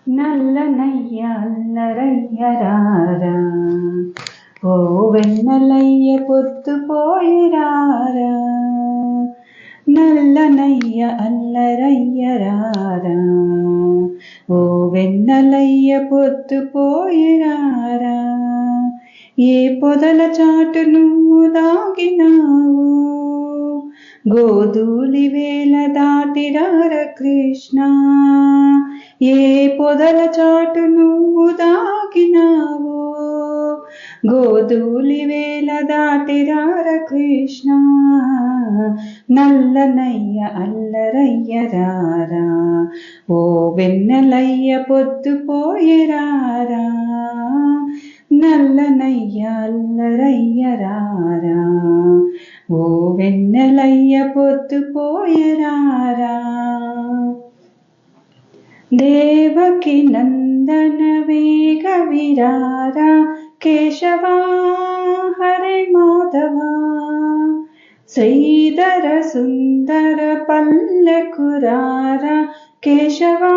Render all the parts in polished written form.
నల్లనయ్య అల్లరయ్యరారా, ఓ వెన్నెలయ్య పొద్దుపోయిరారా. నల్లనయ్య అల్లరయ్యరారా, ఓ వెన్నెలయ్య పొద్దుపోయిరారా. ఏ పొదల చాటు నువ్వు దాగినావు, గోధూళి వేళ దాటిరార కృష్ణ. ఏ పొదల చాటు నువ్వు దాగినావు, గోధూళి వేళ దాటిరార కృష్ణ. నల్లనయ్య అల్లరయ్యరారా, ఓ వెన్నెలయ్య పొద్దుపోయిరారా. నల్లనయ్య అల్లరయ్యరారా, ఓ వెన్నెలయ్య పొద్దుపోయిరారా. దేవకి నందన వేగ విరారా, కేశవా హరే మాధవా. శ్రీధర సుందర పల్లెకురారా, కేశవా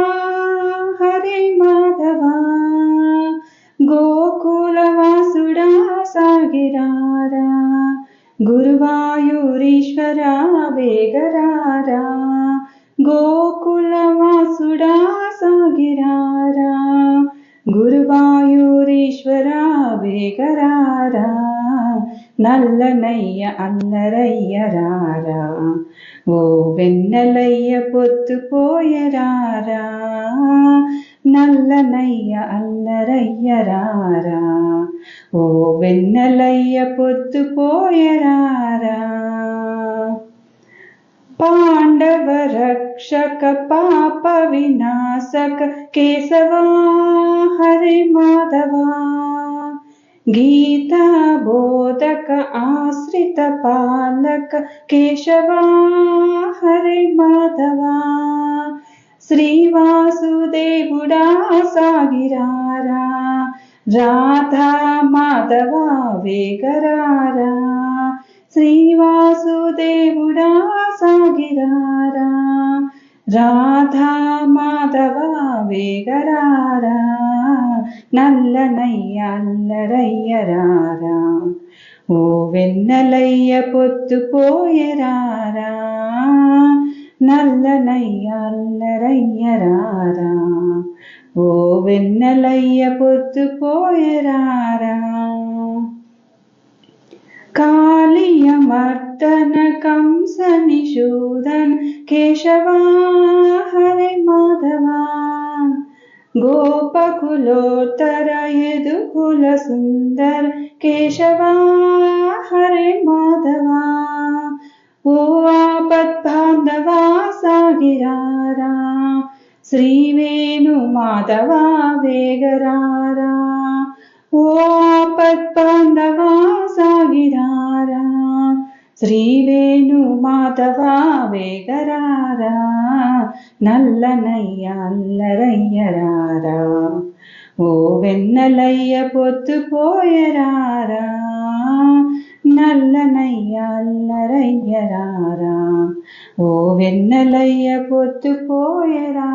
హరే మాధవా. గోకులవాసుడా సాగిరారా, గురువాయూరీశ్వరా వేగరారా. గోకులవాసుడా సాగిరారా, గురువాయూరీశ్వరా వేగరారా. నల్లనయ్య అల్లరయ్యరారా, ఓ వెన్నెలయ్య పొద్దుపోయరారా. నల్లనయ్య అల్లరయ్యరారా, ఓ వెన్నెలయ్య పొద్దుపోయరారా. పాండవ రక్షక పాప వినాశక కేశవా హరే మాధవా. గీతా బోధక ఆశ్రిత పాలక కేశవా హరే మాధవా. శ్రీవాసుదేవుడా సాగిరారా, రాధా మాధవా వేగరారా. శ్రీవాసుదేవుడా సాగిరారా, రాధా మాధవా వేగరారా. నల్లనయ్య అల్లరయ్యరారా, ఓ వెన్నెలయ్య పొద్దుపోయరారా. నల్లనయ్య అల్లరయ్యరారా, ఓ వెన్నెలయ్య పొద్దుపోయరారా. కాళియ మర్దన కంస నిషూదన కేశవా హరే మాధవా. గోపకులోత్తర యదుకుల సుందర కేశవా హరే మాధవా. ఓ ఆపద్బాంధవా సాగిరారా, శ్రీ వేణు మాధవా వేగరారా. ఓ ఆపద్బాంధవా సాగిరారా, శ్రీ వేణు మాధవా వేగరారా. నల్లనయ్య అల్లరయ్యరారా, ఓ వెన్నెలయ్య పొద్దుపోయరారా. నల్లనయ్య అల్లరయ్యరారా, ఓ వెన్నెలయ్య పొద్దుపోయరారా.